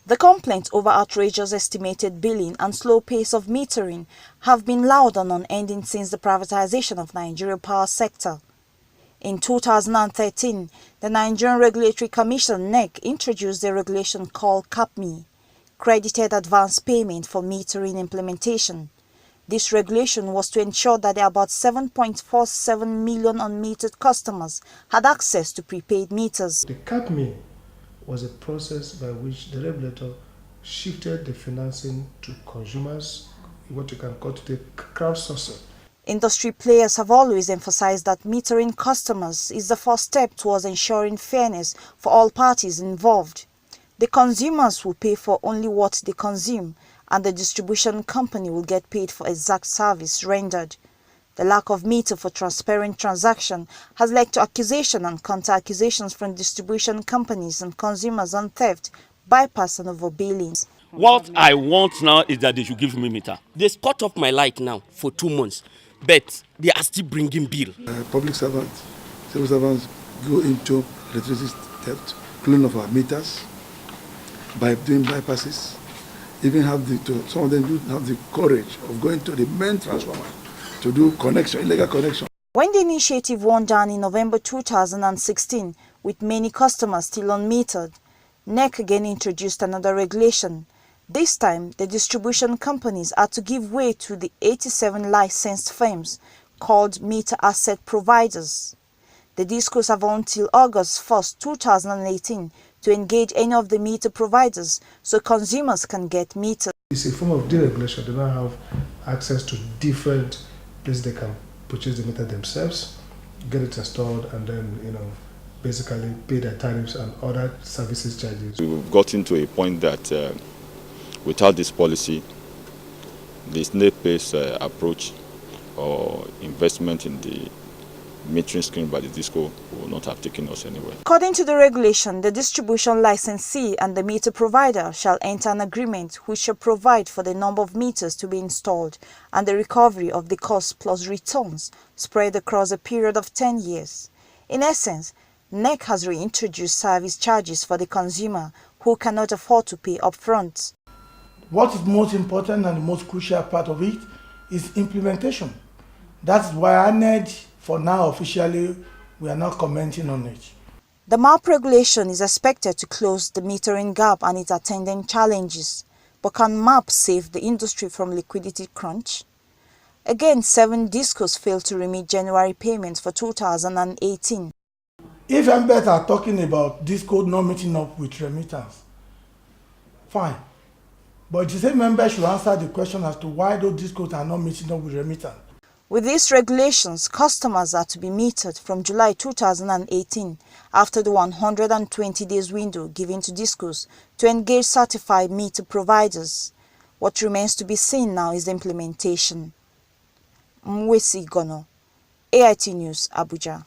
The complaints over outrageous estimated billing and slow pace of metering have been loud and unending since the privatization of Nigerian power sector. In 2013, the Nigerian Regulatory Commission (NEC) introduced a regulation called CAPME, Credited Advance Payment for Metering Implementation. This regulation was to ensure that about 7.47 million unmetered customers had access to prepaid meters. The CAPME was a process by which the regulator shifted the financing to consumers, what you can call today crowdsourcing. Industry players have always emphasized that metering customers is the first step towards ensuring fairness for all parties involved. The consumers will pay for only what they consume, and the distribution company will get paid for exact service rendered. The lack of meter for transparent transaction has led to accusation and counter-accusations from distribution companies and consumers on theft, bypass and overbillings. What I want now is that they should give me meter. They cut off my light now for 2 months, but they are still bringing bill. Public servants, civil servants go into electricity theft, cleaning of our meters, by doing bypasses. Even some of them do have the courage of going to the main transformer to do connection, illegal connection. When the initiative wound down in November 2016, with many customers still unmetered, NEC again introduced another regulation. This time, the distribution companies had to give way to the 87 licensed firms called meter asset providers. The DISCOs have until August 1, 2018 to engage any of the meter providers so consumers can get meters. It's a form of deregulation. They now have access to different places they can purchase the meter themselves, get it installed, and then basically pay their tariffs and other services charges. We've gotten to a point that without this policy, the snail-based approach or investment in the metering scheme by the DISCO will not have taken us anywhere. According to the regulation, the distribution licensee and the meter provider shall enter an agreement which shall provide for the number of meters to be installed and the recovery of the cost plus returns spread across a period of 10 years. In essence, NEC has reintroduced service charges for the consumer who cannot afford to pay upfront. What is most important and the most crucial part of it is implementation. That's why I need, for now officially, we are not commenting on it. The MAP regulation is expected to close the metering gap and its attendant challenges. But can MAP save the industry from liquidity crunch? Again, 7 DISCOs failed to remit January payments for 2018. If MBET are talking about DISCO not meeting up with remittance, fine. But the same member should answer the question as to why those DISCOs are not meeting up with remittance. With these regulations, customers are to be metered from July 2018 after the 120 days window given to DISCOs to engage certified meter providers. What remains to be seen now is the implementation. Mwesi Gono, AIT News, Abuja.